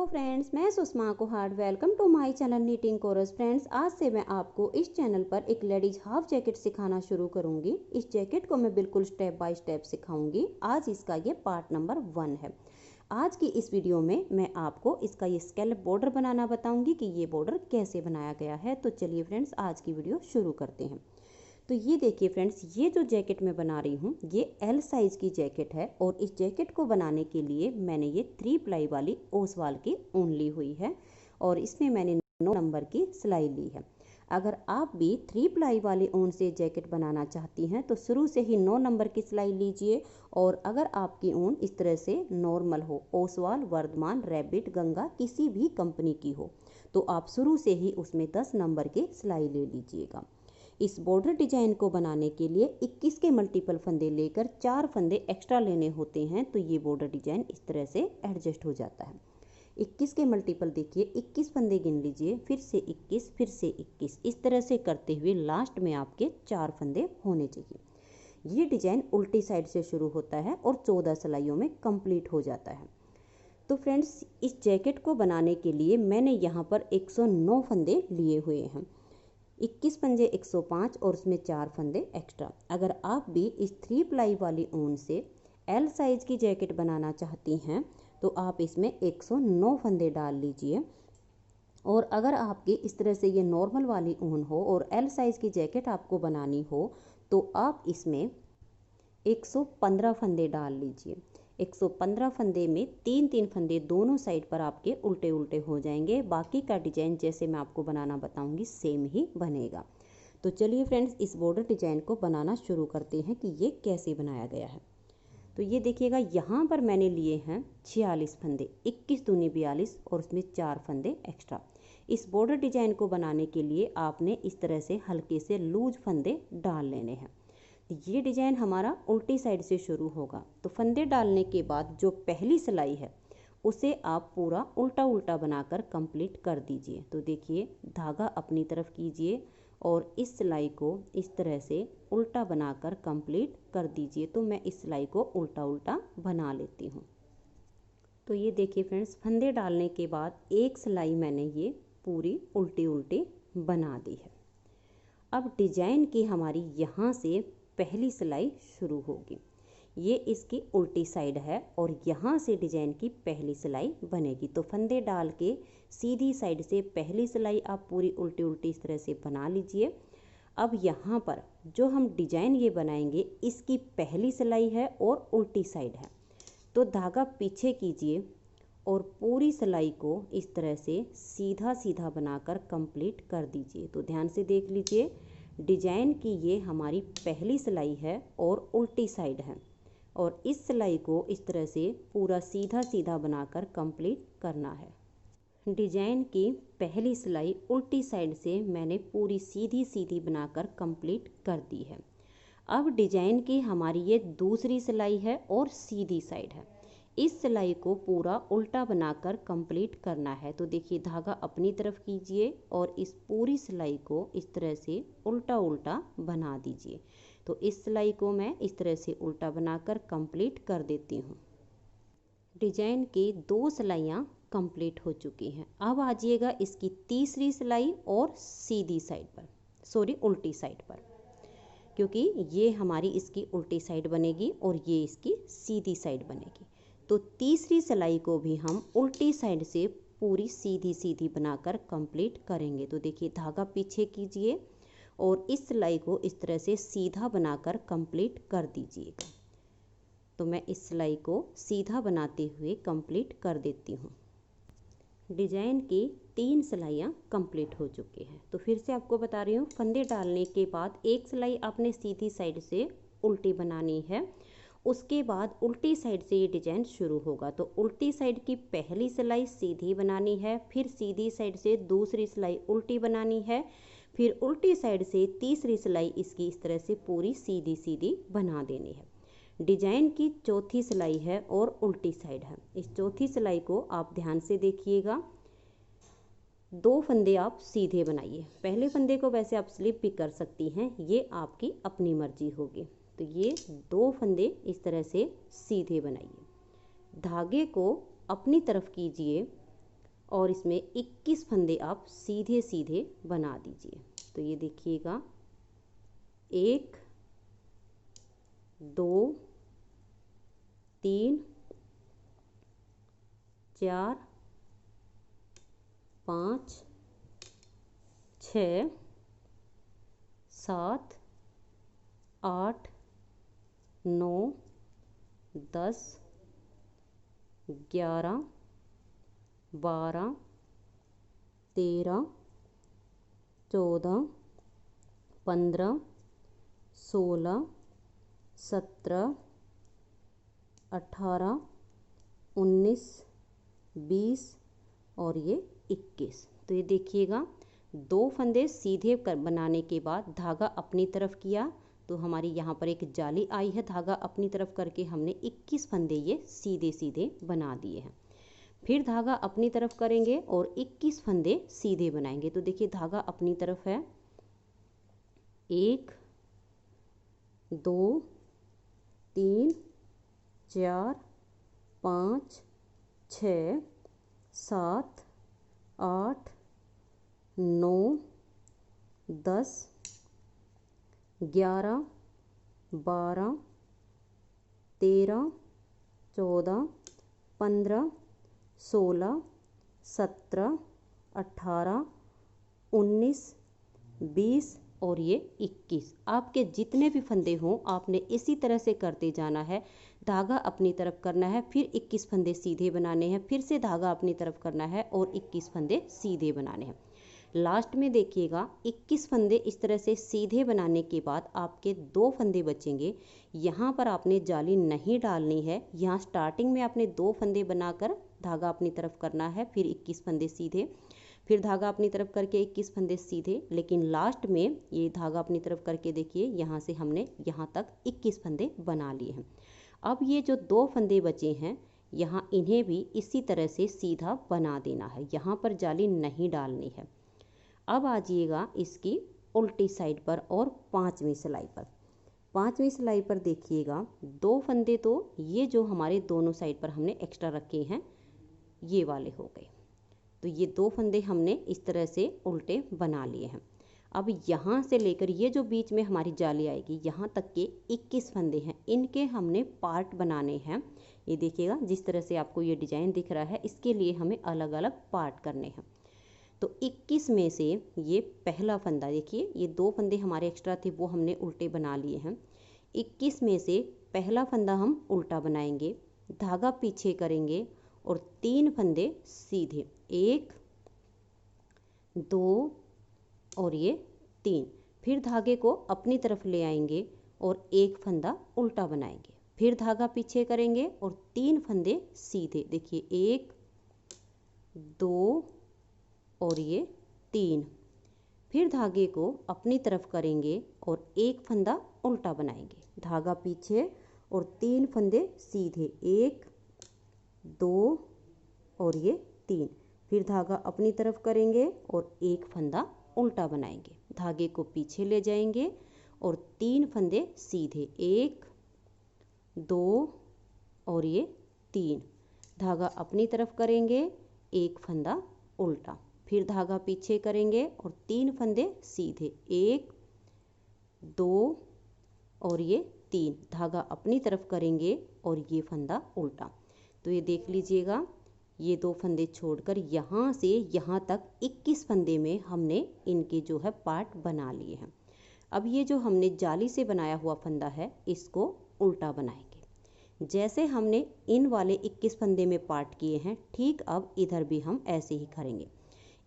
Friends, मैं Sushma Kuhar. Welcome to my channel knitting chorus. Friends, आज से मैं आपको इस चैनल पर एक लेडीज हाफ जैकेट सिखाना शुरू करूंगी। इस जैकेट को मैं बिल्कुल स्टेप बाय स्टेप सिखाऊंगी। आज इसका ये पार्ट नंबर 1 है। आज की इस वीडियो में मैं आपको इसका ये स्कैलप बॉर्डर बनाना बताऊंगी कि ये बॉर्डर कैसे बनाया गया है। तो चलिए फ्रेंड्स, आज की वीडियो शुरू करते हैं। तो ये देखिए फ्रेंड्स, ये जो जैकेट मैं बना रही हूँ ये एल साइज़ की जैकेट है और इस जैकेट को बनाने के लिए मैंने ये 3 प्लाई वाली ओसवाल की ऊन ली हुई है और इसमें मैंने 9 नंबर की सिलाई ली है। अगर आप भी 3 प्लाई वाली ऊन से जैकेट बनाना चाहती हैं तो शुरू से ही 9 नंबर की सिलाई लीजिए। और अगर आपकी ऊन इस तरह से नॉर्मल हो, ओसवाल, वर्धमान, रैबिट, गंगा किसी भी कंपनी की हो, तो आप शुरू से ही उसमें 10 नंबर की सिलाई ले लीजिएगा। इस बॉर्डर डिजाइन को बनाने के लिए 21 के मल्टीपल फंदे लेकर 4 फंदे एक्स्ट्रा लेने होते हैं, तो ये बॉर्डर डिजाइन इस तरह से एडजस्ट हो जाता है। 21 के मल्टीपल देखिए, 21 फंदे गिन लीजिए, फिर से 21, फिर से 21, इस तरह से करते हुए लास्ट में आपके 4 फंदे होने चाहिए। ये डिजाइन उल्टी साइड से शुरू होता है और 14 सिलाइयों में कंप्लीट हो जाता है। तो फ्रेंड्स, इस जैकेट को बनाने के लिए मैंने यहाँ पर 109 फंदे लिए हुए हैं। 21 पंजे 105 और उसमें 4 फंदे एक्स्ट्रा। अगर आप भी इस 3 प्लाई वाली ऊन से एल साइज़ की जैकेट बनाना चाहती हैं तो आप इसमें 109 फंदे डाल लीजिए। और अगर आपकी इस तरह से ये नॉर्मल वाली ऊन हो और एल साइज़ की जैकेट आपको बनानी हो तो आप इसमें 115 फंदे डाल लीजिए। 115 फंदे में 3-3 फंदे दोनों साइड पर आपके उल्टे उल्टे हो जाएंगे। बाकी का डिजाइन जैसे मैं आपको बनाना बताऊंगी सेम ही बनेगा। तो चलिए फ्रेंड्स, इस बॉर्डर डिजाइन को बनाना शुरू करते हैं कि ये कैसे बनाया गया है। तो ये देखिएगा, यहाँ पर मैंने लिए हैं 46 फंदे, 21 दूनी 42 और उसमें 4 फंदे एक्स्ट्रा। इस बॉर्डर डिजाइन को बनाने के लिए आपने इस तरह से हल्के से लूज फंदे डाल लेने हैं। ये डिजाइन हमारा उल्टी साइड से शुरू होगा, तो फंदे डालने के बाद जो पहली सिलाई है उसे आप पूरा उल्टा उल्टा बनाकर कंप्लीट कर दीजिए। तो देखिए, धागा अपनी तरफ कीजिए और इस सिलाई को इस तरह से उल्टा बनाकर कंप्लीट कर दीजिए। तो मैं इस सिलाई को उल्टा उल्टा बना लेती हूँ। तो ये देखिए फ्रेंड्स, फंदे डालने के बाद एक सिलाई मैंने ये पूरी उल्टी उल्टी बना दी है। अब डिजाइन की हमारी यहाँ से पहली सिलाई शुरू होगी। ये इसकी उल्टी साइड है और यहाँ से डिजाइन की पहली सिलाई बनेगी। तो फंदे डाल के सीधी साइड से पहली सिलाई आप पूरी उल्टी उल्टी इस तरह से बना लीजिए। अब यहाँ पर जो हम डिजाइन ये बनाएंगे इसकी पहली सिलाई है और उल्टी साइड है, तो धागा पीछे कीजिए और पूरी सिलाई को इस तरह से सीधा सीधा बनाकर कंप्लीट कर दीजिए। तो ध्यान से देख लीजिए, डिजाइन की ये हमारी पहली सिलाई है और उल्टी साइड है और इस सिलाई को इस तरह से पूरा सीधा सीधा बनाकर कंप्लीट करना है। डिजाइन की पहली सिलाई उल्टी साइड से मैंने पूरी सीधी सीधी बनाकर कंप्लीट कर दी है। अब डिजाइन की हमारी ये दूसरी सिलाई है और सीधी साइड है। इस सिलाई को पूरा उल्टा बनाकर कंप्लीट करना है। तो देखिए, धागा अपनी तरफ कीजिए और इस पूरी सिलाई को इस तरह से उल्टा उल्टा बना दीजिए। तो इस सिलाई को मैं इस तरह से उल्टा बनाकर कंप्लीट कर देती हूँ। डिजाइन की 2 सिलाइयाँ कंप्लीट हो चुकी हैं। अब आ जाइएगा इसकी तीसरी सिलाई और सीधी साइड पर, उल्टी साइड पर, क्योंकि ये हमारी इसकी उल्टी साइड बनेगी और ये इसकी सीधी साइड बनेगी। तो तीसरी सिलाई को भी हम उल्टी साइड से पूरी सीधी सीधी बनाकर कंप्लीट करेंगे। तो देखिए, धागा पीछे कीजिए और इस सिलाई को इस तरह से सीधा बनाकर कंप्लीट कर दीजिएगा। तो मैं इस सिलाई को सीधा बनाते हुए कंप्लीट कर देती हूँ। डिजाइन की 3 सिलाइयाँ कंप्लीट हो चुकी हैं। तो फिर से आपको बता रही हूँ, फंदे डालने के बाद एक सिलाई आपने सीधी साइड से उल्टी बनानी है, उसके बाद उल्टी साइड से ये डिजाइन शुरू होगा। तो उल्टी साइड की पहली सिलाई सीधी बनानी है, फिर सीधी साइड से दूसरी सिलाई उल्टी बनानी है, फिर उल्टी साइड से तीसरी सिलाई इसकी इस तरह से पूरी सीधी सीधी बना देनी है। डिजाइन की चौथी सिलाई है और उल्टी साइड है। इस चौथी सिलाई को आप ध्यान से देखिएगा। 2 फंदे आप सीधे बनाइए। पहले फंदे को वैसे आप स्लिप भी कर सकती हैं, ये आपकी अपनी मर्जी होगी। तो ये 2 फंदे इस तरह से सीधे बनाइए। धागे को अपनी तरफ कीजिए और इसमें 21 फंदे आप सीधे सीधे बना दीजिए। तो ये देखिएगा 1 2 3 4 5 6 7 8 9 10 11 12 13 14 15 16 17 18 19 20 और ये 21। तो ये देखिएगा 2 फंदे सीधे बनाने के बाद धागा अपनी तरफ किया तो हमारी यहाँ पर एक जाली आई है। धागा अपनी तरफ करके हमने 21 फंदे ये सीधे सीधे बना दिए हैं। फिर धागा अपनी तरफ करेंगे और 21 फंदे सीधे बनाएंगे। तो देखिए धागा अपनी तरफ है 1 2 3 4 5 6 7 8 9 10 11 12 13 14 15 16 17 18 19 20 और ये 21। आपके जितने भी फंदे हों आपने इसी तरह से करते जाना है। धागा अपनी तरफ करना है, फिर 21 फंदे सीधे बनाने हैं, फिर से धागा अपनी तरफ करना है और 21 फंदे सीधे बनाने हैं। लास्ट में देखिएगा 21 फंदे इस तरह से सीधे बनाने के बाद आपके 2 फंदे बचेंगे। यहाँ पर आपने जाली नहीं डालनी है। यहाँ स्टार्टिंग में आपने 2 फंदे बनाकर धागा अपनी तरफ करना है, फिर 21 फंदे सीधे, फिर धागा अपनी तरफ करके 21 फंदे सीधे। लेकिन लास्ट में ये धागा अपनी तरफ करके देखिए यहाँ से हमने यहाँ तक 21 फंदे बना लिए हैं। अब ये जो 2 फंदे बचे हैं यहाँ इन्हें भी इसी तरह से सीधा बना देना है। यहाँ पर जाली नहीं डालनी है। अब आ जाइएगा इसकी उल्टी साइड पर और 5वीं सिलाई पर। 5वीं सिलाई पर देखिएगा 2 फंदे तो ये जो हमारे दोनों साइड पर हमने एक्स्ट्रा रखे हैं ये वाले हो गए। तो ये 2 फंदे हमने इस तरह से उल्टे बना लिए हैं। अब यहाँ से लेकर ये जो बीच में हमारी जाली आएगी यहाँ तक के 21 फंदे हैं, इनके हमने पार्ट बनाने हैं। ये देखिएगा जिस तरह से आपको ये डिजाइन दिख रहा है इसके लिए हमें अलग अलग पार्ट करने हैं। तो 21 में से ये पहला फंदा देखिए, ये 2 फंदे हमारे एक्स्ट्रा थे वो हमने उल्टे बना लिए हैं। 21 में से पहला फंदा हम उल्टा बनाएंगे, धागा पीछे करेंगे और 3 फंदे सीधे, 1 2 और ये 3। फिर धागे को अपनी तरफ ले आएंगे और 1 फंदा उल्टा बनाएंगे, फिर धागा पीछे करेंगे और 3 फंदे सीधे। देखिए 1 2 और ये 3। फिर धागे को अपनी तरफ करेंगे और 1 फंदा उल्टा बनाएंगे, धागा पीछे और 3 फंदे सीधे, 1 2 और ये 3। फिर धागा अपनी तरफ करेंगे और 1 फंदा उल्टा बनाएंगे, धागे को पीछे ले जाएंगे और 3 फंदे सीधे, 1 2 और ये 3। धागा अपनी तरफ करेंगे, 1 फंदा उल्टा, फिर धागा पीछे करेंगे और 3 फंदे सीधे, 1 2 और ये 3। धागा अपनी तरफ करेंगे और ये फंदा उल्टा। तो ये देख लीजिएगा ये 2 फंदे छोड़कर यहाँ से यहाँ तक 21 फंदे में हमने इनके जो है पार्ट बना लिए हैं। अब ये जो हमने जाली से बनाया हुआ फंदा है इसको उल्टा बनाएंगे। जैसे हमने इन वाले 21 फंदे में पार्ट किए हैं ठीक अब इधर भी हम ऐसे ही करेंगे।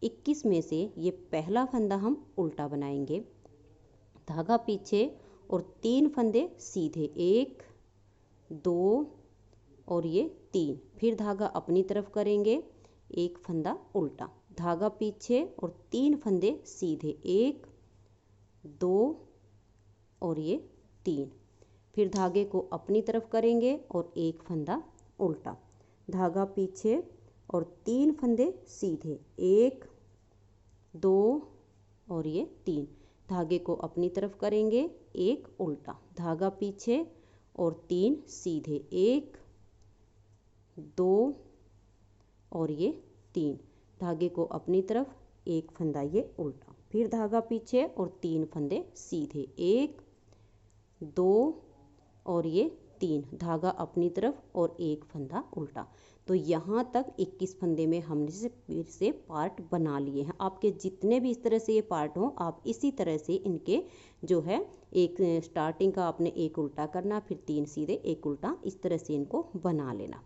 21 में से ये पहला फंदा हम उल्टा बनाएंगे, धागा पीछे और 3 फंदे सीधे, 1 2 और ये 3। फिर धागा अपनी तरफ करेंगे, 1 फंदा उल्टा, धागा पीछे और 3 फंदे सीधे, 1 2 और ये 3। फिर धागे को अपनी तरफ करेंगे और 1 फंदा उल्टा, धागा पीछे और 3 फंदे सीधे, 1 2 और ये 3। धागे को अपनी तरफ करेंगे, 1 उल्टा, धागा पीछे और 3 सीधे, 1 2 और ये 3। धागे को अपनी तरफ, एक फंदा ये उल्टा, फिर धागा पीछे और 3 फंदे सीधे, 1 2 और ये 3, धागा अपनी तरफ और एक फंदा उल्टा। तो यहाँ तक 21 फंदे में हमने फिर से पार्ट बना लिए हैं। आपके जितने भी इस तरह से ये पार्ट हों, आप इसी तरह से इनके जो है एक स्टार्टिंग का आपने एक उल्टा करना, फिर 3 सीधे एक उल्टा, इस तरह से इनको बना लेना।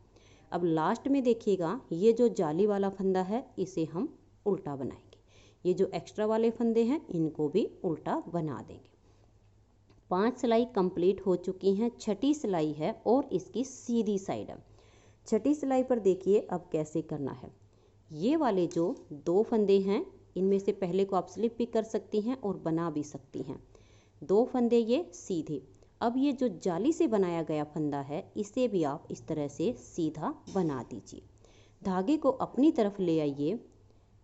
अब लास्ट में देखिएगा, ये जो जाली वाला फंदा है इसे हम उल्टा बनाएंगे, ये जो एक्स्ट्रा वाले फंदे हैं इनको भी उल्टा बना देंगे। 5 सिलाई कंप्लीट हो चुकी हैं, छठी सिलाई है और इसकी सीधी साइड है। छठी सिलाई पर देखिए अब कैसे करना है। ये वाले जो 2 फंदे हैं, इनमें से पहले को आप स्लिप भी कर सकती हैं और बना भी सकती हैं। 2 फंदे ये सीधे। अब ये जो जाली से बनाया गया फंदा है, इसे भी आप इस तरह से सीधा बना दीजिए। धागे को अपनी तरफ ले आइए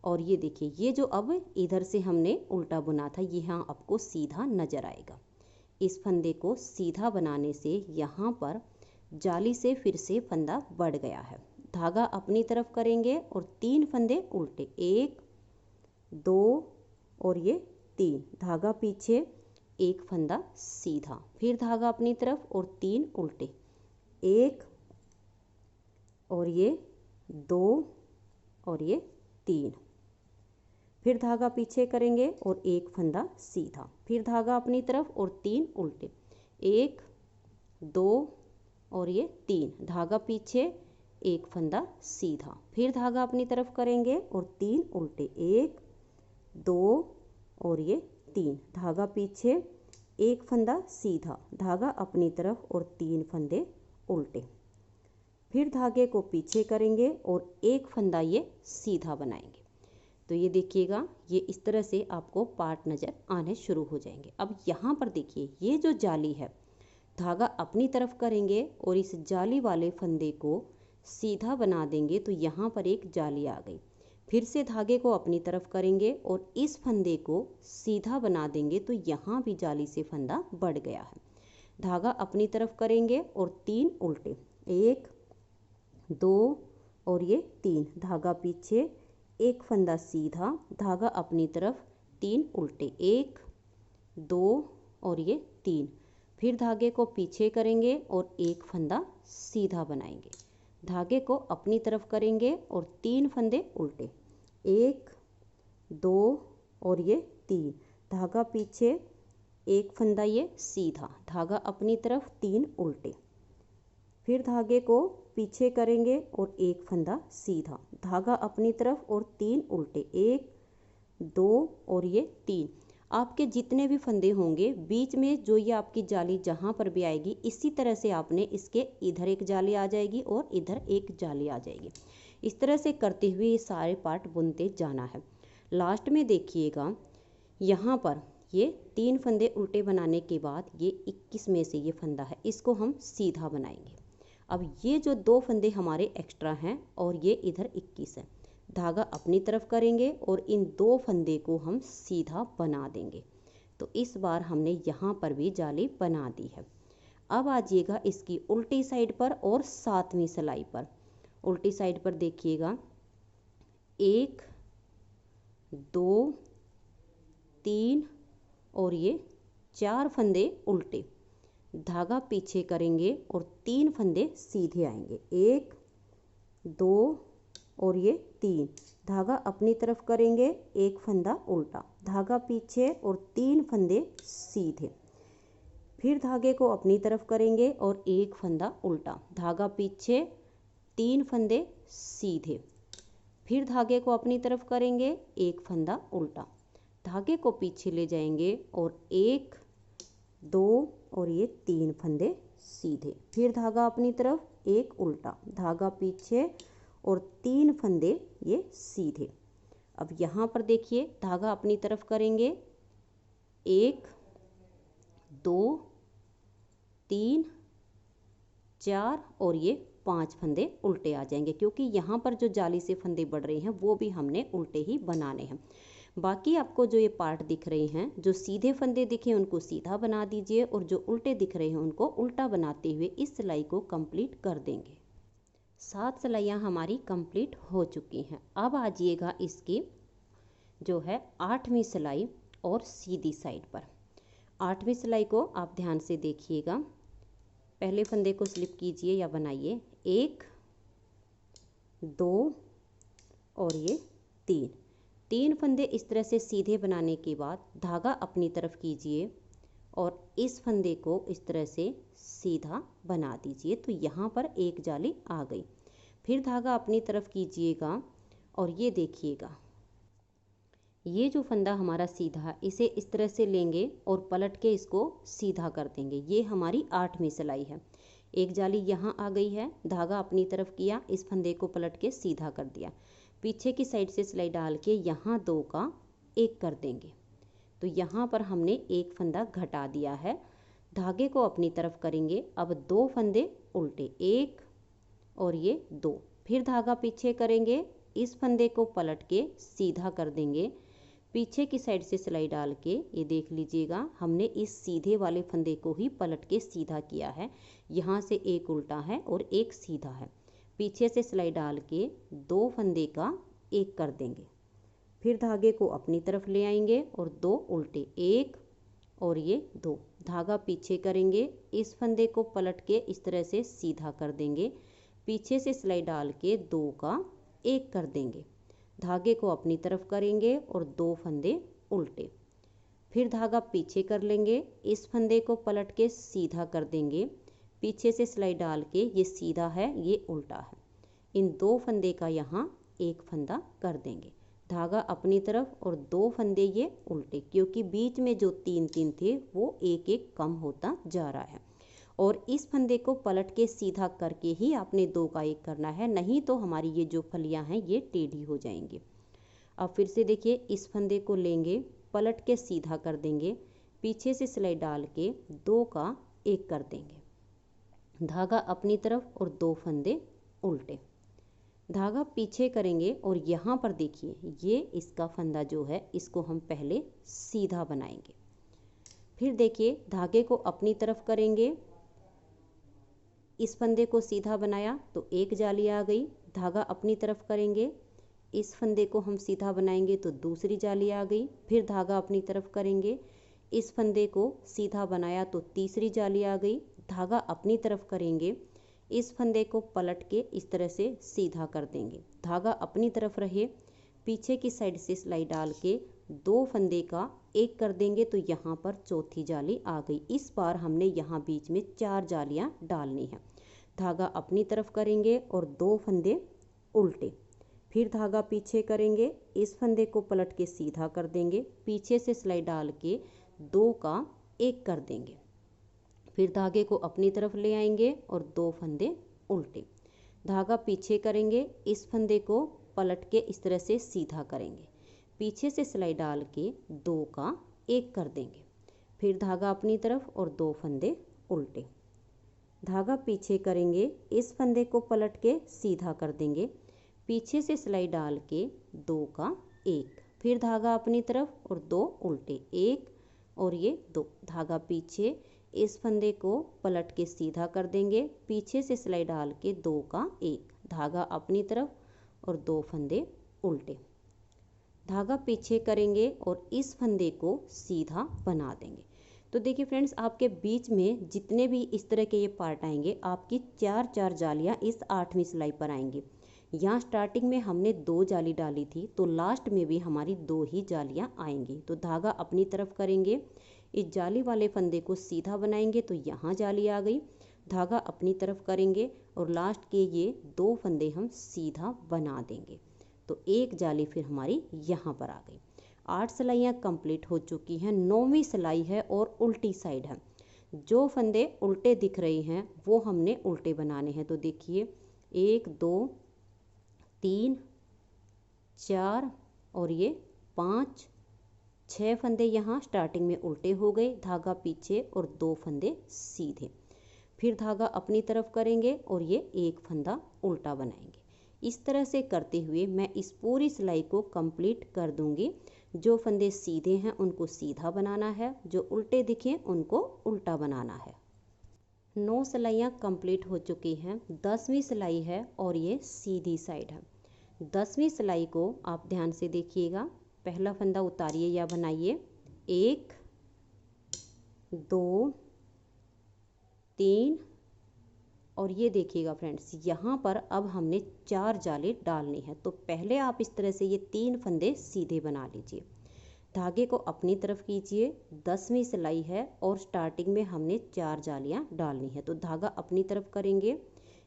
और ये देखिए, ये जो अब इधर से हमने उल्टा बुना था, ये यहाँ आपको सीधा नजर आएगा। इस फंदे को सीधा बनाने से यहाँ पर जाली से फिर से फंदा बढ़ गया है। धागा अपनी तरफ करेंगे और 3 फंदे उल्टे, 1 2 और ये 3, धागा पीछे, एक फंदा सीधा, फिर धागा अपनी तरफ और 3 उल्टे, 1 और ये 2 और ये 3, फिर धागा पीछे करेंगे और एक फंदा सीधा, फिर धागा अपनी तरफ और 3 उल्टे, 1 2 और ये 3, धागा पीछे, एक फंदा सीधा, फिर धागा अपनी तरफ करेंगे और 3 उल्टे, 1 2 और ये 3, धागा पीछे, एक फंदा सीधा, धागा अपनी तरफ और 3 फंदे उल्टे, फिर धागे को पीछे करेंगे और एक फंदा ये सीधा बनाएंगे। तो ये देखिएगा, ये इस तरह से आपको पार्ट नज़र आने शुरू हो जाएंगे। अब यहाँ पर देखिए, ये जो जाली है, धागा अपनी तरफ करेंगे और इस जाली वाले फंदे को सीधा बना देंगे, तो यहाँ पर एक जाली आ गई। फिर से धागे को अपनी तरफ करेंगे और इस फंदे को सीधा बना देंगे, तो यहाँ भी जाली से फंदा बढ़ गया है। धागा अपनी तरफ करेंगे और 3 उल्टे, 1 2 और ये 3, धागा पीछे, एक फंदा सीधा, धागा अपनी तरफ, 3 उल्टे, 1 2 और ये 3, फिर धागे को पीछे करेंगे और एक फंदा सीधा बनाएंगे, धागे को अपनी तरफ करेंगे और 3 फंदे उल्टे, 1 2 और ये 3, धागा पीछे, एक फंदा ये सीधा, धागा अपनी तरफ, 3 उल्टे, फिर धागे को पीछे करेंगे और एक फंदा सीधा, धागा अपनी तरफ और 3 उल्टे, 1 2 और ये 3। आपके जितने भी फंदे होंगे, बीच में जो ये आपकी जाली जहाँ पर भी आएगी, इसी तरह से आपने इसके इधर एक जाली आ जाएगी और इधर एक जाली आ जाएगी। इस तरह से करते हुए ये सारे पार्ट बुनते जाना है। लास्ट में देखिएगा, यहाँ पर ये 3 फंदे उल्टे बनाने के बाद ये 21 में से ये फंदा है, इसको हम सीधा बनाएंगे। अब ये जो 2 फंदे हमारे एक्स्ट्रा हैं और ये इधर 21 है, धागा अपनी तरफ करेंगे और इन 2 फंदे को हम सीधा बना देंगे। तो इस बार हमने यहाँ पर भी जाली बना दी है। अब आ जाइएगा इसकी उल्टी साइड पर और 7वीं सिलाई पर। उल्टी साइड पर देखिएगा, 1 2 3 और ये 4 फंदे उल्टे, धागा पीछे करेंगे और 3 फंदे सीधे आएंगे, 1 2 और ये 3, धागा अपनी तरफ करेंगे, एक फंदा उल्टा, धागा पीछे और 3 फंदे सीधे, फिर धागे को अपनी तरफ करेंगे और एक फंदा उल्टा, धागा पीछे, 3 फंदे सीधे, फिर धागे को अपनी तरफ करेंगे, एक फंदा उल्टा, धागे को पीछे ले जाएंगे और 1 2 और ये 3 फंदे सीधे, फिर धागा अपनी तरफ, एक उल्टा, धागा पीछे और 3 फंदे ये सीधे। अब यहाँ पर देखिए, धागा अपनी तरफ करेंगे, 1 2 3 4 और ये 5 फंदे उल्टे आ जाएंगे, क्योंकि यहाँ पर जो जाली से फंदे बढ़ रहे हैं वो भी हमने उल्टे ही बनाने हैं। बाकी आपको जो ये पार्ट दिख रहे हैं, जो सीधे फंदे दिखे उनको सीधा बना दीजिए और जो उल्टे दिख रहे हैं उनको उल्टा बनाते हुए इस सिलाई को कंप्लीट कर देंगे। 7 सिलाइयाँ हमारी कंप्लीट हो चुकी हैं। अब आ जाइएगा इसकी जो है 8वीं सिलाई और सीधी साइड पर। 8वीं सिलाई को आप ध्यान से देखिएगा। पहले फंदे को स्लिप कीजिए या बनाइए। 1 2 और ये 3 फंदे इस तरह से सीधे बनाने के बाद धागा अपनी तरफ कीजिए और इस फंदे को इस तरह से सीधा बना दीजिए। तो यहाँ पर एक जाली आ गई। फिर धागा अपनी तरफ कीजिएगा और ये देखिएगा, ये जो फंदा हमारा सीधा है इसे इस तरह से लेंगे और पलट के इसको सीधा कर देंगे। ये हमारी 8वीं सिलाई है। एक जाली यहाँ आ गई है, धागा अपनी तरफ किया, इस फंदे को पलट के सीधा कर दिया। पीछे की साइड से सिलाई डाल के यहाँ 2 का 1 कर देंगे। तो यहाँ पर हमने एक फंदा घटा दिया है। धागे को अपनी तरफ करेंगे। अब 2 फंदे उल्टे, 1 और ये 2। फिर धागा पीछे करेंगे, इस फंदे को पलट के सीधा कर देंगे। पीछे की साइड से सिलाई डाल के ये देख लीजिएगा, हमने इस सीधे वाले फंदे को ही पलट के सीधा किया है। यहाँ से एक उल्टा है और एक सीधा है। पीछे से सिलाई डाल के 2 फंदे का 1 कर देंगे। फिर धागे को अपनी तरफ ले आएंगे और 2 उल्टे, 1 और ये 2। धागा पीछे करेंगे, इस फंदे को पलट के इस तरह से सीधा कर देंगे। पीछे से सिलाई डाल के 2 का 1 कर देंगे। धागे को अपनी तरफ करेंगे और 2 फंदे उल्टे। फिर धागा पीछे कर लेंगे, इस फंदे को पलट के सीधा कर देंगे। पीछे से सिलाई डाल के ये सीधा है, ये उल्टा है। इन 2 फंदे का यहाँ 1 फंदा कर देंगे। धागा अपनी तरफ और 2 फंदे ये उल्टे, क्योंकि बीच में जो 3 थे वो एक कम होता जा रहा है। और इस फंदे को पलट के सीधा करके ही आपने 2 का 1 करना है, नहीं तो हमारी ये जो फलियां हैं ये टेढ़ी हो जाएंगी। अब फिर से देखिए, इस फंदे को लेंगे, पलट के सीधा कर देंगे। पीछे से सिलाई डाल के 2 का 1 कर देंगे। धागा अपनी तरफ और 2 फंदे उल्टे। धागा पीछे करेंगे और यहाँ पर देखिए, ये इसका फंदा जो है इसको हम पहले सीधा बनाएंगे। फिर देखिए, धागे को अपनी तरफ करेंगे, इस फंदे को सीधा बनाया तो एक जाली आ गई। धागा अपनी तरफ करेंगे, इस फंदे को हम सीधा बनाएंगे तो दूसरी जाली आ गई। फिर धागा अपनी तरफ करेंगे, इस फंदे को सीधा बनाया तो तीसरी जाली आ गई। धागा अपनी तरफ करेंगे, इस फंदे को पलट के इस तरह से सीधा कर देंगे। धागा अपनी तरफ रहे, पीछे की साइड से सिलाई डाल के 2 फंदे का 1 कर देंगे तो यहाँ पर चौथी जाली आ गई। इस बार हमने यहाँ बीच में 4 जालियाँ डालनी है। धागा अपनी तरफ करेंगे और 2 फंदे उल्टे। फिर धागा पीछे करेंगे, इस फंदे को पलट के सीधा कर देंगे। पीछे से सिलाई डाल के 2 का 1 कर देंगे। फिर धागे को अपनी तरफ ले आएंगे और 2 फंदे उल्टे। धागा पीछे करेंगे, इस फंदे को पलट के इस तरह से सीधा करेंगे। पीछे से सिलाई डाल के 2 का 1 कर देंगे। फिर धागा अपनी तरफ और 2 फंदे उल्टे। धागा पीछे करेंगे, इस फंदे को पलट के सीधा कर देंगे। पीछे से सिलाई डाल के 2 का 1। फिर धागा अपनी तरफ और 2 उल्टे, 1 और ये 2। धागा पीछे, इस फंदे को पलट के सीधा कर देंगे। पीछे से सिलाई डाल के 2 का 1। धागा अपनी तरफ और 2 फंदे उल्टे। धागा पीछे करेंगे और इस फंदे को सीधा बना देंगे। तो देखिए फ्रेंड्स, आपके बीच में जितने भी इस तरह के ये पार्ट आएंगे, आपकी 4 जालियाँ इस 8वीं सिलाई पर आएंगी। यहाँ स्टार्टिंग में हमने 2 जाली डाली थी, तो लास्ट में भी हमारी 2 ही जालियाँ आएंगी। तो धागा अपनी तरफ करेंगे, इस जाली वाले फंदे को सीधा बनाएंगे तो यहाँ जाली आ गई। धागा अपनी तरफ करेंगे और लास्ट के ये 2 फंदे हम सीधा बना देंगे तो एक जाली फिर हमारी यहाँ पर आ गई। 8 सिलाइयाँ कंप्लीट हो चुकी हैं। 9वीं सिलाई है और उल्टी साइड है। जो फंदे उल्टे दिख रहे हैं वो हमने उल्टे बनाने हैं। तो देखिए, 1 2 3 4 और ये 5 6 फंदे यहाँ स्टार्टिंग में उल्टे हो गए। धागा पीछे और 2 फंदे सीधे। फिर धागा अपनी तरफ करेंगे और ये एक फंदा उल्टा बनाएंगे। इस तरह से करते हुए मैं इस पूरी सिलाई को कंप्लीट कर दूंगी। जो फंदे सीधे हैं उनको सीधा बनाना है, जो उल्टे दिखें उनको उल्टा बनाना है। 9 सिलाइयाँ कंप्लीट हो चुकी हैं। 10वीं सिलाई है और ये सीधी साइड है। 10वीं सिलाई को आप ध्यान से देखिएगा। पहला फंदा उतारिए या बनाइए। 1 2 3 और ये देखिएगा फ्रेंड्स, यहाँ पर अब हमने 4 जाली डालनी है। तो पहले आप इस तरह से ये 3 फंदे सीधे बना लीजिए। धागे को अपनी तरफ कीजिए। 10वीं सिलाई है और स्टार्टिंग में हमने 4 जालियाँ डालनी है। तो धागा अपनी तरफ करेंगे।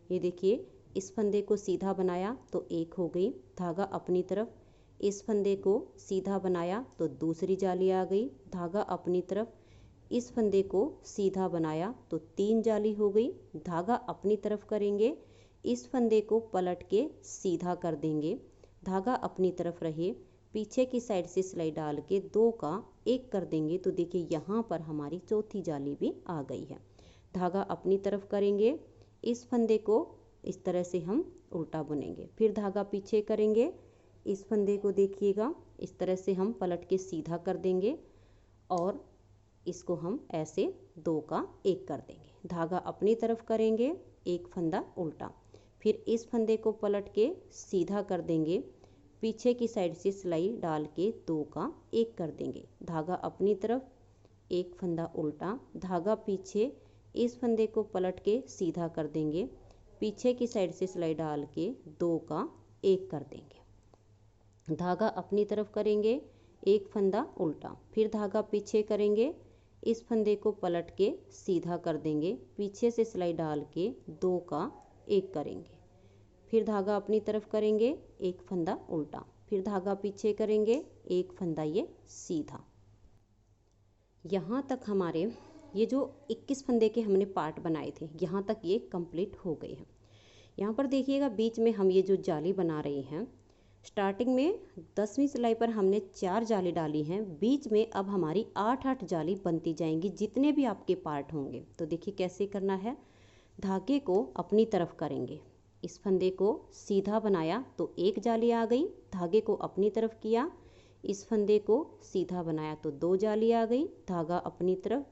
ये देखिए, इस फंदे को सीधा बनाया तो एक हो गई। धागा अपनी तरफ, इस फंदे को सीधा बनाया तो दूसरी जाली आ गई। धागा अपनी तरफ, इस फंदे को सीधा बनाया तो 3 जाली हो गई। धागा अपनी तरफ करेंगे, इस फंदे को पलट के सीधा कर देंगे। धागा अपनी तरफ रहे, पीछे की साइड से सिलाई डाल के 2 का 1 कर देंगे। तो देखिए यहाँ पर हमारी चौथी जाली भी आ गई है। धागा अपनी तरफ करेंगे, इस फंदे को इस तरह से हम उल्टा बुनेंगे। फिर धागा पीछे करेंगे, इस फंदे को देखिएगा इस तरह से हम पलट के सीधा कर देंगे और इसको हम ऐसे 2 का 1 कर देंगे। धागा अपनी तरफ करेंगे, एक फंदा उल्टा, फिर इस फंदे को पलट के सीधा कर देंगे। पीछे की साइड से सिलाई डाल के 2 का 1 कर देंगे। धागा अपनी तरफ, एक फंदा उल्टा, धागा पीछे, इस फंदे को पलट के सीधा कर देंगे। पीछे की साइड से सिलाई डाल के 2 का 1 कर देंगे। धागा अपनी तरफ करेंगे, एक फंदा उल्टा, फिर धागा पीछे करेंगे, इस फंदे को पलट के सीधा कर देंगे। पीछे से सिलाई डाल के 2 का 1 करेंगे। फिर धागा अपनी तरफ करेंगे, एक फंदा उल्टा, फिर धागा पीछे करेंगे, एक फंदा ये सीधा। यहाँ तक हमारे ये जो 21 फंदे के हमने पार्ट बनाए थे, यहाँ तक ये कंप्लीट हो गए हैं। यहाँ पर देखिएगा, बीच में हम ये जो जाली बना रहे हैं, स्टार्टिंग में 10वीं सिलाई पर हमने 4 जाली डाली हैं। बीच में अब हमारी 8-8 जाली बनती जाएंगी, जितने भी आपके पार्ट होंगे। तो देखिए कैसे करना है। धागे को अपनी तरफ करेंगे, इस फंदे को सीधा बनाया तो 1 जाली आ गई। धागे को अपनी तरफ किया, इस फंदे को सीधा बनाया तो 2 जाली आ गई। धागा अपनी तरफ,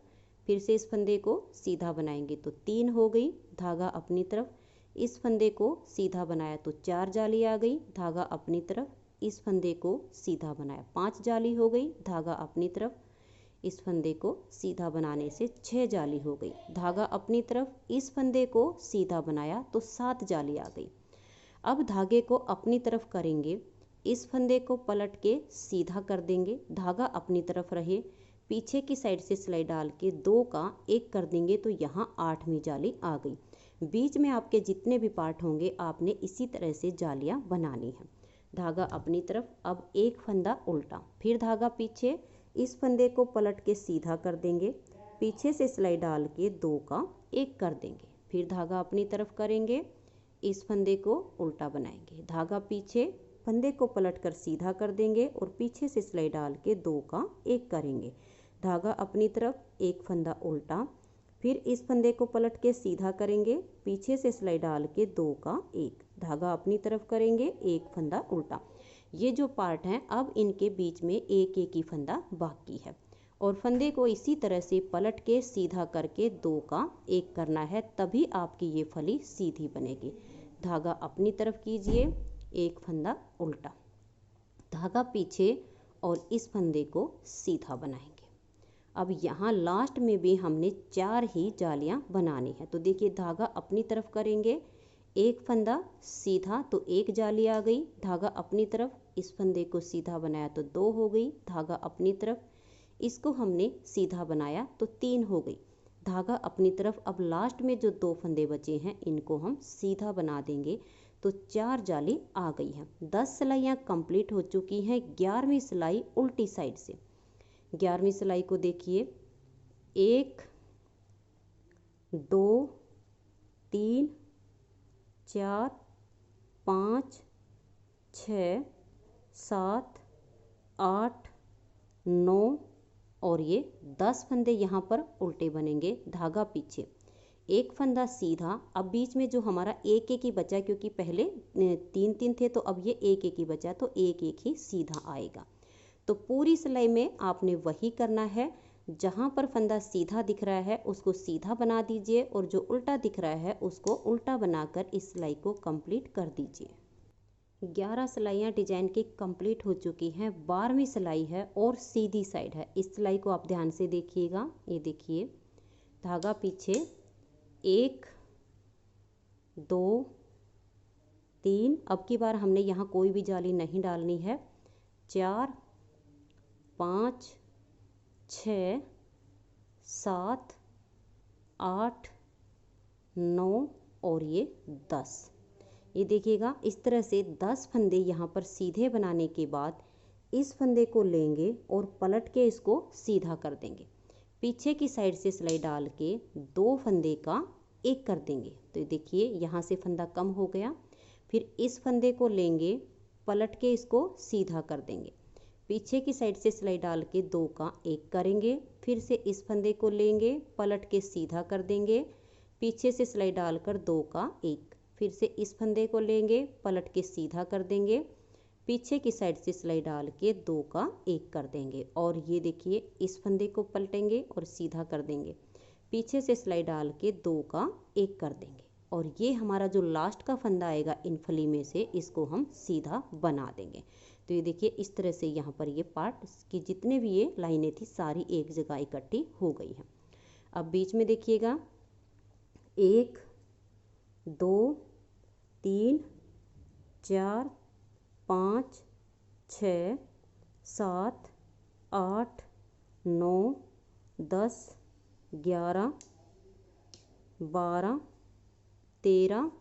फिर से इस फंदे को सीधा बनाएंगे तो 3 हो गई। धागा अपनी तरफ, इस फंदे को सीधा बनाया तो 4 जाली आ गई। धागा अपनी तरफ, इस फंदे को सीधा बनाया 5 जाली हो गई। धागा अपनी तरफ, इस फंदे को सीधा बनाने से 6 जाली हो गई। धागा अपनी तरफ, इस फंदे को सीधा बनाया तो 7 जाली आ गई। अब धागे को अपनी तरफ करेंगे, इस फंदे को पलट के सीधा कर देंगे। धागा अपनी तरफ रहे, पीछे की साइड से सिलाई डाल के 2 का 1 कर देंगे तो यहाँ 8वीं जाली आ गई। बीच में आपके जितने भी पार्ट होंगे आपने इसी तरह से जालियाँ बनानी है। धागा अपनी तरफ, अब एक फंदा उल्टा, फिर धागा पीछे, इस फंदे को पलट के सीधा कर देंगे। पीछे से सिलाई डाल के 2 का 1 कर देंगे। फिर धागा अपनी तरफ करेंगे, इस फंदे को उल्टा बनाएंगे। धागा पीछे, फंदे को पलट कर सीधा कर देंगे और पीछे से सिलाई डाल के 2 का 1 करेंगे। धागा अपनी तरफ, एक फंदा उल्टा, फिर इस फंदे को पलट के सीधा करेंगे। पीछे से सिलाई डाल के 2 का 1, धागा अपनी तरफ करेंगे, एक फंदा उल्टा। ये जो पार्ट हैं अब इनके बीच में एक एक ही फंदा बाकी है और फंदे को इसी तरह से पलट के सीधा करके 2 का 1 करना है, तभी आपकी ये फली सीधी बनेगी। धागा अपनी तरफ कीजिए, एक फंदा उल्टा, धागा पीछे और इस फंदे को सीधा बनाएंगे। अब यहाँ लास्ट में भी हमने 4 ही जालियाँ बनानी है। तो देखिए, धागा अपनी तरफ करेंगे, एक फंदा सीधा तो 1 जाली आ गई। धागा अपनी तरफ, इस फंदे को सीधा बनाया तो 2 हो गई। धागा अपनी तरफ, इसको हमने सीधा बनाया तो 3 हो गई। धागा अपनी तरफ, अब लास्ट में जो 2 फंदे बचे हैं इनको हम सीधा बना देंगे तो 4 जाली आ गई हैं। 10 सिलाइयाँ कंप्लीट हो चुकी हैं। 11वीं सिलाई उल्टी साइड से। 11वीं सिलाई को देखिए, 1 2 3 4 5 6 7 8 9 और ये 10 फंदे यहाँ पर उल्टे बनेंगे। धागा पीछे, एक फंदा सीधा। अब बीच में जो हमारा एक एक ही बचा, क्योंकि पहले 3 थे तो अब ये एक एक ही बचा, तो एक एक ही सीधा आएगा। तो पूरी सिलाई में आपने वही करना है। जहाँ पर फंदा सीधा दिख रहा है उसको सीधा बना दीजिए और जो उल्टा दिख रहा है उसको उल्टा बनाकर इस सिलाई को कंप्लीट कर दीजिए। 11 सिलाइयाँ डिजाइन की कंप्लीट हो चुकी हैं। 12वीं सिलाई है और सीधी साइड है। इस सिलाई को आप ध्यान से देखिएगा। ये देखिए, धागा पीछे 1 2 3, अब की बार हमने यहाँ कोई भी जाली नहीं डालनी है। 4 5 6 7 8 9 और ये 10। ये देखिएगा, इस तरह से 10 फंदे यहाँ पर सीधे बनाने के बाद इस फंदे को लेंगे और पलट के इसको सीधा कर देंगे। पीछे की साइड से सिलाई डाल के 2 फंदे का एक कर देंगे। तो ये देखिए, यहाँ से फंदा कम हो गया। फिर इस फंदे को लेंगे, पलट के इसको सीधा कर देंगे। पीछे की साइड से सिलाई डाल के 2 का एक करेंगे। फिर से इस फंदे को लेंगे, पलट के सीधा कर देंगे। पीछे से सिलाई डालकर 2 का एक। फिर से इस फंदे को लेंगे, पलट के सीधा कर देंगे। पीछे की साइड से सिलाई डाल के 2 का एक कर देंगे। और ये देखिए, इस फंदे को पलटेंगे और सीधा कर देंगे। पीछे से सिलाई डाल के 2 का एक कर देंगे। और ये हमारा जो लास्ट का फंदा आएगा इन फली में से, इसको हम सीधा बना देंगे। तो ये देखिए, इस तरह से यहाँ पर ये पार्ट की जितने भी ये लाइनें थी सारी एक जगह इकट्ठी हो गई हैं। अब बीच में देखिएगा, 1 2 3 4 5 6 7 8 9 10 11 12 13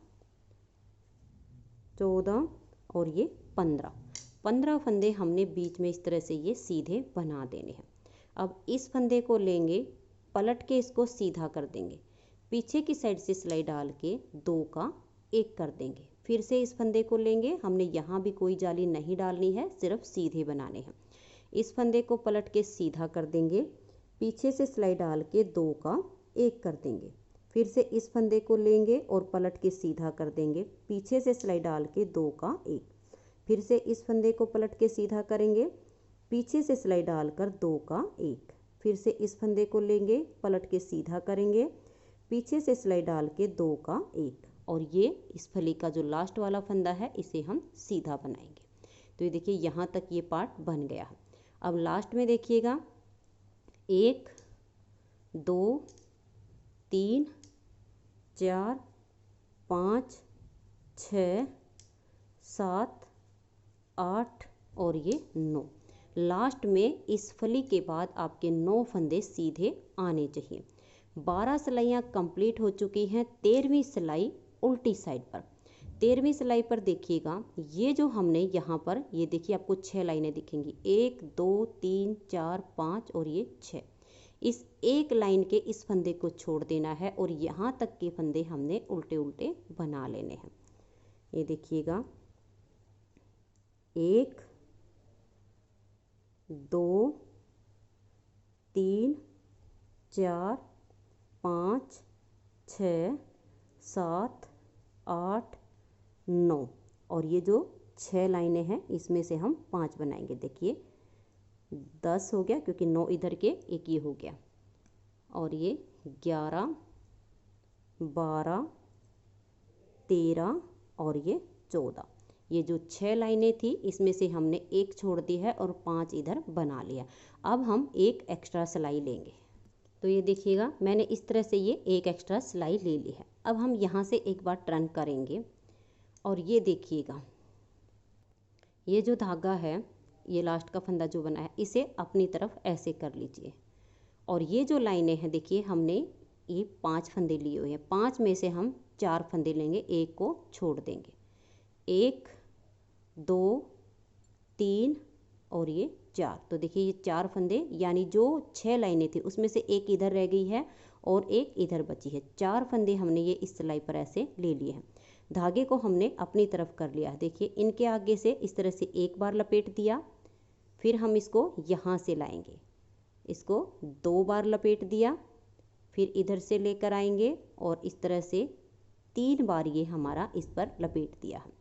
14 और ये 15 फंदे हमने बीच में इस तरह से ये सीधे बना देने हैं। अब इस फंदे को लेंगे, पलट के इसको सीधा कर देंगे। पीछे की साइड से सिलाई डाल के 2 का एक कर देंगे। फिर से इस फंदे को लेंगे, हमने यहाँ भी कोई जाली नहीं डालनी है, सिर्फ सीधे बनाने हैं। इस फंदे को पलट के सीधा कर देंगे। पीछे से सिलाई डाल के 2 का एक कर देंगे। फिर से इस फंदे को लेंगे और पलट के सीधा कर देंगे। पीछे से सिलाई डाल के 2 का एक। फिर से इस फंदे को पलट के सीधा करेंगे। पीछे से सिलाई डालकर 2 का एक। फिर से इस फंदे को लेंगे, पलट के सीधा करेंगे। पीछे से सिलाई डाल के 2 का एक। और ये इस फली का जो लास्ट वाला फंदा है इसे हम सीधा बनाएंगे। तो ये देखिए, यहाँ तक ये पार्ट बन गया है। अब लास्ट में देखिएगा, 1 2 3 4 5 6 7 8 और ये 9। लास्ट में इस फली के बाद आपके 9 फंदे सीधे आने चाहिए। 12 सिलाइयाँ कंप्लीट हो चुकी हैं। 13वीं सिलाई उल्टी साइड पर। 13वीं सिलाई पर देखिएगा, ये जो हमने यहाँ पर, ये देखिए आपको 6 लाइनें दिखेंगी, 1 2 3 4 5 और ये 6। इस एक लाइन के इस फंदे को छोड़ देना है और यहाँ तक के फंदे हमने उल्टे उल्टे बना लेने हैं। ये देखिएगा, 1 2 3 4 5 6 7 8 9 और ये जो 6 लाइनें हैं इसमें से हम 5 बनाएंगे। देखिए 10 हो गया, क्योंकि 9 इधर के, एक ये हो गया। और ये 11 12 13 और ये 14। ये जो 6 लाइनें थी इसमें से हमने एक छोड़ दी है और 5 इधर बना लिया। अब हम एक एक्स्ट्रा सिलाई लेंगे। तो ये देखिएगा, मैंने इस तरह से ये एक एक्स्ट्रा सिलाई ले ली है। अब हम यहाँ से एक बार टर्न करेंगे और ये देखिएगा, ये जो धागा है, ये लास्ट का फंदा जो बना है, इसे अपनी तरफ ऐसे कर लीजिए। और ये जो लाइनें हैं, देखिए हमने ये 5 फंदे लिए हुए हैं। 5 में से हम 4 फंदे लेंगे, एक को छोड़ देंगे। 1 2 3 और ये 4। तो देखिए ये 4 फंदे, यानी जो 6 लाइनें थी उसमें से एक इधर रह गई है और एक इधर बची है। 4 फंदे हमने ये इस सिलाई पर ऐसे ले लिए हैं। धागे को हमने अपनी तरफ कर लिया। देखिए इनके आगे से इस तरह से एक बार लपेट दिया, फिर हम इसको यहाँ से लाएंगे, इसको 2 बार लपेट दिया, फिर इधर से लेकर आएंगे और इस तरह से 3 बार ये हमारा इस पर लपेट दिया है।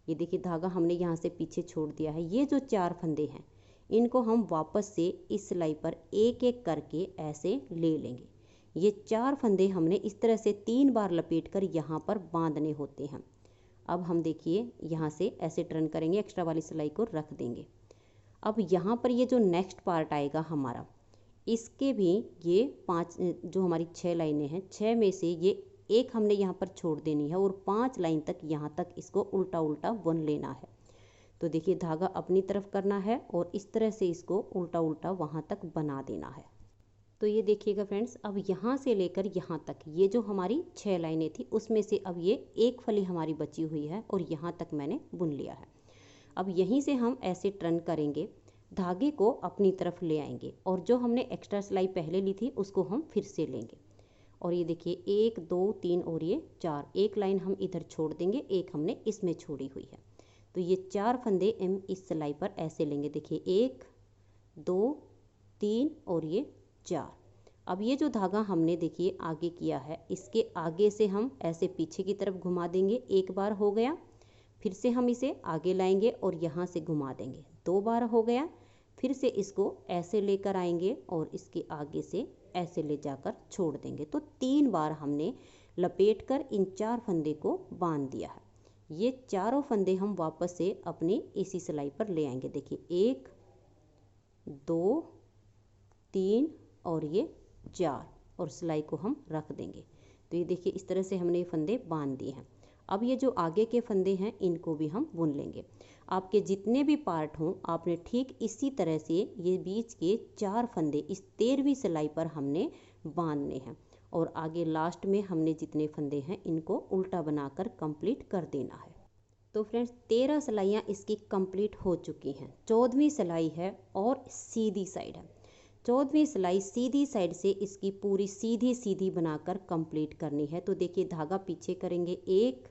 ये देखिए धागा हमने यहाँ से पीछे छोड़ दिया है। ये जो 4 फंदे हैं इनको हम वापस से इस सिलाई पर एक एक करके ऐसे ले लेंगे। ये 4 फंदे हमने इस तरह से 3 बार लपेटकर यहाँ पर बांधने होते हैं। अब हम देखिए यहाँ से ऐसे टर्न करेंगे, एक्स्ट्रा वाली सिलाई को रख देंगे। अब यहाँ पर ये जो नेक्स्ट पार्ट आएगा हमारा, इसके भी ये 5 जो हमारी 6 लाइनें हैं, 6 में से ये एक हमने यहाँ पर छोड़ देनी है और 5 लाइन तक यहाँ तक इसको उल्टा उल्टा बुन लेना है। तो देखिए धागा अपनी तरफ करना है और इस तरह से इसको उल्टा उल्टा वहाँ तक बना देना है। तो ये देखिएगा फ्रेंड्स, अब यहाँ से लेकर यहाँ तक ये जो हमारी 6 लाइनें थी उसमें से अब ये एक फली हमारी बची हुई है और यहाँ तक मैंने बुन लिया है। अब यहीं से हम ऐसे टर्न करेंगे, धागे को अपनी तरफ ले आएंगे और जो हमने एक्स्ट्रा सिलाई पहले ली थी उसको हम फिर से लेंगे। और ये देखिए 1 2 3 और ये 4, एक लाइन हम इधर छोड़ देंगे, एक हमने इसमें छोड़ी हुई है। तो ये 4 फंदे हम इस सिलाई पर ऐसे लेंगे। देखिए 1 2 3 और ये 4। अब ये जो धागा हमने देखिए आगे किया है, इसके आगे से हम ऐसे पीछे की तरफ घुमा देंगे, एक बार हो गया। फिर से हम इसे आगे लाएंगे और यहाँ से घुमा देंगे, 2 बार हो गया। फिर से इसको ऐसे लेकर आएंगे और इसके आगे से ऐसे ले जाकर छोड़ देंगे। तो 3 बार हमने लपेटकर इन 4 फंदे को बांध दिया है। ये चारों फंदे हम वापस से अपनी इसी सिलाई पर ले आएंगे। देखिए 1 2 3 और ये 4 और सिलाई को हम रख देंगे। तो ये देखिए इस तरह से हमने ये फंदे बांध दिए हैं। अब ये जो आगे के फंदे हैं इनको भी हम बुन लेंगे। आपके जितने भी पार्ट हों आपने ठीक इसी तरह से ये बीच के 4 फंदे इस 13वीं सिलाई पर हमने बांधने हैं और आगे लास्ट में हमने जितने फंदे हैं इनको उल्टा बनाकर कंप्लीट कर देना है। तो फ्रेंड्स 13 सिलाइयाँ इसकी कंप्लीट हो चुकी हैं। 14वीं सिलाई है और सीधी साइड है। 14वीं सिलाई सीधी साइड से इसकी पूरी सीधी सीधी बनाकर कंप्लीट करनी है। तो देखिए धागा पीछे करेंगे, 1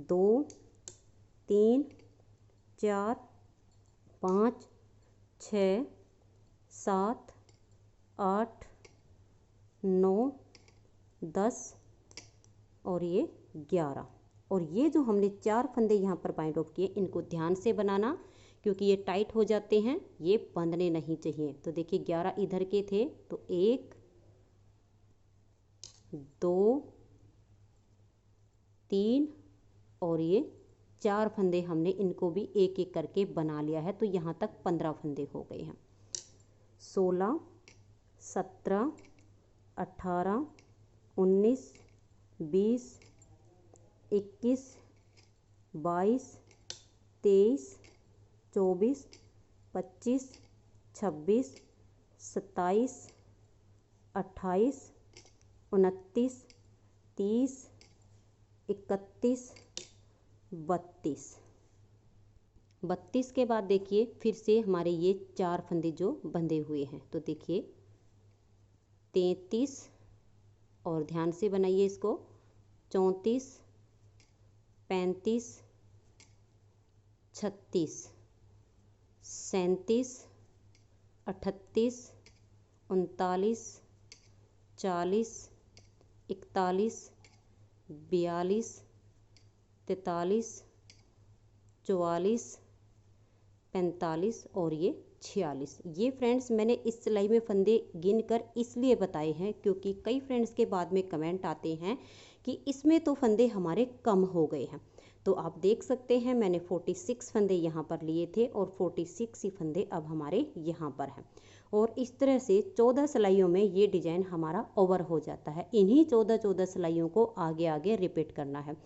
2 3 4 5 6 7 8 9 10 और ये 11। और ये जो हमने 4 फंदे यहाँ पर बाइंड ऑफ किए इनको ध्यान से बनाना क्योंकि ये टाइट हो जाते हैं, ये बंधने नहीं चाहिए। तो देखिए 11 इधर के थे, तो 1 2 3 और ये 4 फंदे हमने इनको भी एक एक करके बना लिया है। तो यहाँ तक 15 फंदे हो गए हैं। 16 17 18 19 20 21 22 23 24 25 26 27 28 29 30 31 32 के बाद देखिए फिर से हमारे ये 4 फंदे जो बंधे हुए हैं। तो देखिए 33 और ध्यान से बनाइए इसको, 34 35 36 37 38 39 40 41 42 43 44 45 और ये 46। ये फ्रेंड्स मैंने इस सिलाई में फंदे गिनकर इसलिए बताए हैं क्योंकि कई फ्रेंड्स के बाद में कमेंट आते हैं कि इसमें तो फंदे हमारे कम हो गए हैं। तो आप देख सकते हैं मैंने 46 फंदे यहाँ पर लिए थे और 46 ही फंदे अब हमारे यहाँ पर हैं। और इस तरह से 14 सिलाइयों में ये डिज़ाइन हमारा ओवर हो जाता है। इन्हीं 14 सिलाइयों को आगे आगे रिपीट करना है।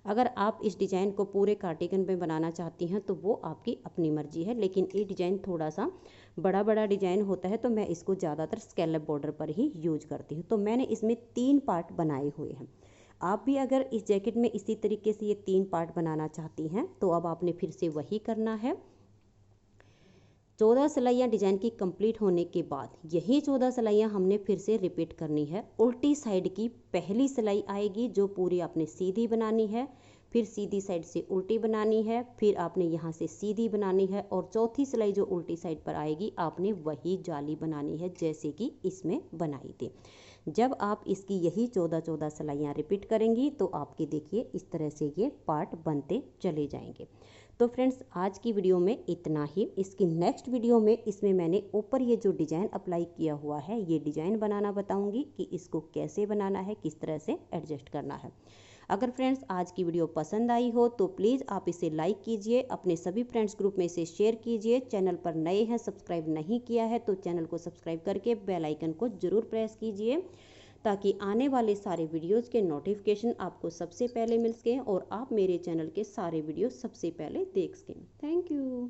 अगर आप इस डिज़ाइन को पूरे कार्डिगन में बनाना चाहती हैं तो वो आपकी अपनी मर्जी है, लेकिन ये डिज़ाइन थोड़ा सा बड़ा डिज़ाइन होता है तो मैं इसको ज़्यादातर स्कैलप बॉर्डर पर ही यूज करती हूँ। तो मैंने इसमें 3 पार्ट बनाए हुए हैं। आप भी अगर इस जैकेट में इसी तरीके से ये 3 पार्ट बनाना चाहती हैं तो अब आपने फिर से वही करना है। 14 सिलाइयाँ डिज़ाइन की कंप्लीट होने के बाद यही 14 सिलाइयाँ हमने फिर से रिपीट करनी है। उल्टी साइड की पहली सिलाई आएगी जो पूरी आपने सीधी बनानी है, फिर सीधी साइड से उल्टी बनानी है, फिर आपने यहाँ से सीधी बनानी है और चौथी सिलाई जो उल्टी साइड पर आएगी आपने वही जाली बनानी है जैसे कि इसमें बनाई थी। जब आप इसकी यही 14 सिलाइयाँ रिपीट करेंगी तो आपके देखिए इस तरह से ये पार्ट बनते चले जाएंगे। तो फ्रेंड्स आज की वीडियो में इतना ही। इसकी नेक्स्ट वीडियो में इसमें मैंने ऊपर ये जो डिज़ाइन अप्लाई किया हुआ है ये डिज़ाइन बनाना बताऊंगी कि इसको कैसे बनाना है, किस तरह से एडजस्ट करना है। अगर फ्रेंड्स आज की वीडियो पसंद आई हो तो प्लीज़ आप इसे लाइक कीजिए, अपने सभी फ्रेंड्स ग्रुप में इसे शेयर कीजिए। चैनल पर नए हैं, सब्सक्राइब नहीं किया है तो चैनल को सब्सक्राइब करके बेल आइकन को ज़रूर प्रेस कीजिए ताकि आने वाले सारे वीडियोज़ के नोटिफिकेशन आपको सबसे पहले मिल सकें और आप मेरे चैनल के सारे वीडियो सबसे पहले देख सकें। Thank you.